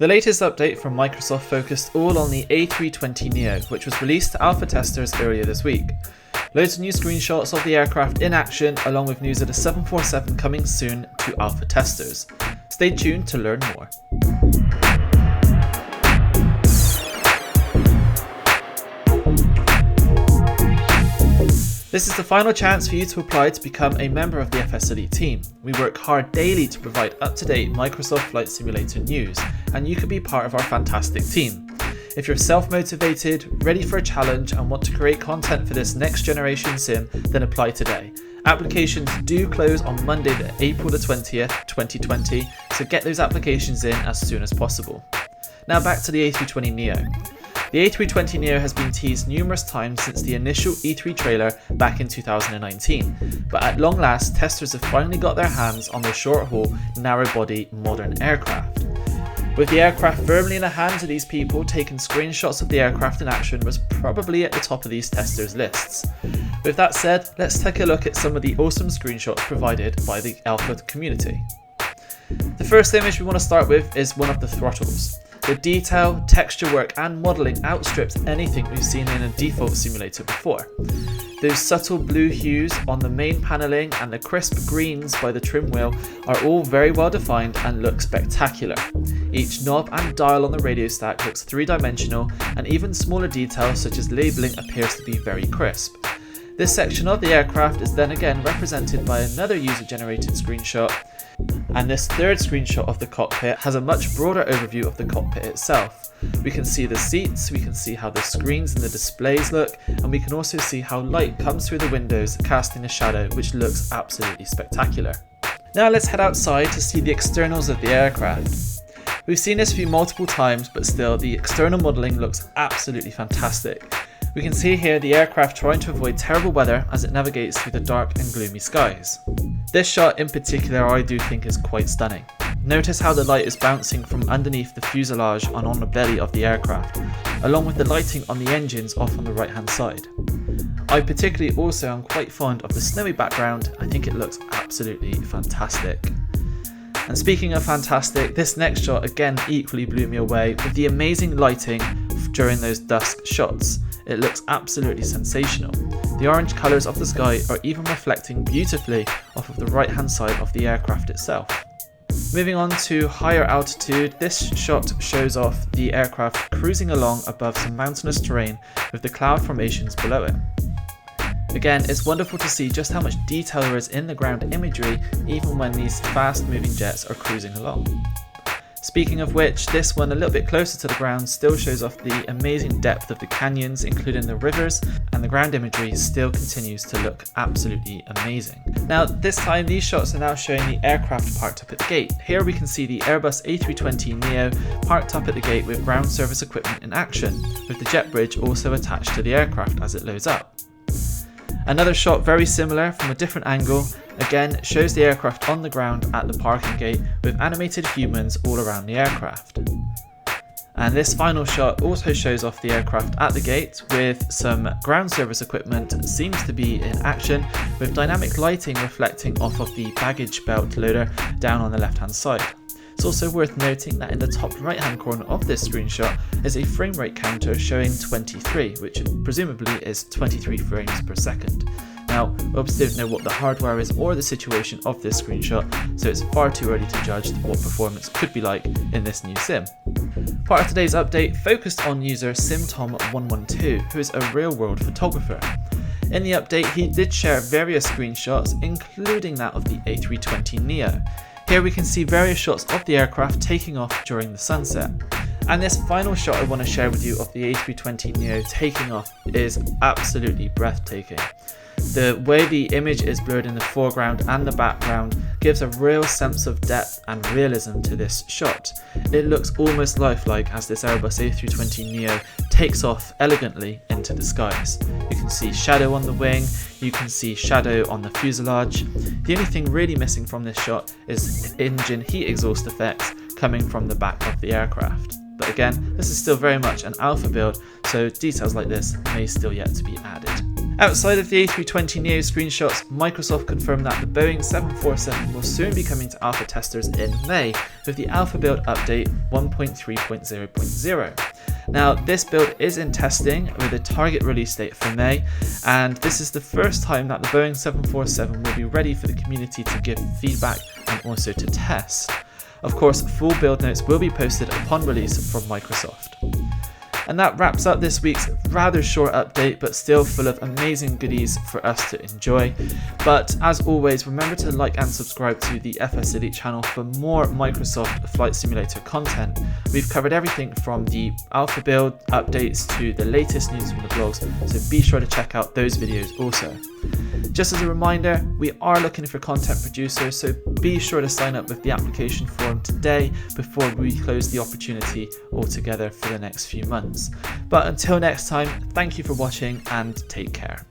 The latest update from Microsoft focused all on the A320 NEO, which was released to alpha testers earlier this week. Loads of new screenshots of the aircraft in action, along with news of the 747 coming soon to alpha testers. Stay tuned to learn more. This is the final chance for you to apply to become a member of the FSElite team. We work hard daily to provide up-to-date Microsoft Flight Simulator news, and you can be part of our fantastic team. If you're self-motivated, ready for a challenge, and want to create content for this next generation sim, then apply today. Applications do close on Monday, April the 20th, 2020, so get those applications in as soon as possible. Now back to the A320 NEO. The A320 NEO has been teased numerous times since the initial E3 trailer back in 2019, but at long last, testers have finally got their hands on the short-haul, narrow-body, modern aircraft. With the aircraft firmly in the hands of these people, taking screenshots of the aircraft in action was probably at the top of these testers' lists. With that said, let's take a look at some of the awesome screenshots provided by the alpha community. The first image we want to start with is one of the throttles. The detail, texture work and modelling outstrips anything we've seen in a default simulator before. Those subtle blue hues on the main panelling and the crisp greens by the trim wheel are all very well defined and look spectacular. Each knob and dial on the radio stack looks three-dimensional, and even smaller details such as labelling appears to be very crisp. This section of the aircraft is then again represented by another user-generated screenshot, and this third screenshot of the cockpit has a much broader overview of the cockpit itself. We can see the seats, we can see how the screens and the displays look, and we can also see how light comes through the windows casting a shadow which looks absolutely spectacular. Now let's head outside to see the externals of the aircraft. We've seen this view multiple times, but still the external modelling looks absolutely fantastic. We can see here the aircraft trying to avoid terrible weather as it navigates through the dark and gloomy skies. This shot in particular I do think is quite stunning. Notice how the light is bouncing from underneath the fuselage and on the belly of the aircraft, along with the lighting on the engines off on the right hand side. I particularly also am quite fond of the snowy background. I think it looks absolutely fantastic. And speaking of fantastic, this next shot again equally blew me away with the amazing lighting during those dusk shots. It looks absolutely sensational. The orange colours of the sky are even reflecting beautifully off of the right hand side of the aircraft itself. Moving on to higher altitude, this shot shows off the aircraft cruising along above some mountainous terrain with the cloud formations below it. Again, it's wonderful to see just how much detail there is in the ground imagery even when these fast moving jets are cruising along. Speaking of which, this one a little bit closer to the ground still shows off the amazing depth of the canyons, including the rivers, and the ground imagery still continues to look absolutely amazing. Now this time these shots are now showing the aircraft parked up at the gate. Here we can see the Airbus A320 NEO parked up at the gate with ground service equipment in action, with the jet bridge also attached to the aircraft as it loads up. Another shot very similar from a different angle, again shows the aircraft on the ground at the parking gate with animated humans all around the aircraft. And this final shot also shows off the aircraft at the gate with some ground service equipment seems to be in action, with dynamic lighting reflecting off of the baggage belt loader down on the left hand side. It's also worth noting that in the top right hand corner of this screenshot is a frame rate counter showing 23, which presumably is 23 frames per second. Now, we obviously don't know what the hardware is or the situation of this screenshot, so it's far too early to judge what performance could be like in this new sim. Part of today's update focused on user SimTom112, who is a real-world photographer. In the update, he did share various screenshots, including that of the A320 NEO. Here we can see various shots of the aircraft taking off during the sunset. And this final shot I want to share with you of the A320 NEO taking off is absolutely breathtaking. The way the image is blurred in the foreground and the background gives a real sense of depth and realism to this shot. It looks almost lifelike as this Airbus A320 NEO takes off elegantly into the skies. You can see shadow on the wing, you can see shadow on the fuselage. The only thing really missing from this shot is engine heat exhaust effects coming from the back of the aircraft. But again, this is still very much an alpha build, so details like this may still yet to be added. Outside of the A320 NEO screenshots, Microsoft confirmed that the Boeing 747 will soon be coming to alpha testers in May with the alpha build update 1.3.0.0. Now, this build is in testing with a target release date for May, and this is the first time that the Boeing 747 will be ready for the community to give feedback and also to test. Of course, full build notes will be posted upon release from Microsoft. And that wraps up this week's rather short update, but still full of amazing goodies for us to enjoy. But as always, remember to like and subscribe to the FSElite channel for more Microsoft Flight Simulator content. We've covered everything from the alpha build updates to the latest news from the blogs, so be sure to check out those videos also. Just as a reminder, we are looking for content producers, so be sure to sign up with the application form today before we close the opportunity altogether for the next few months. But until next time, thank you for watching and take care.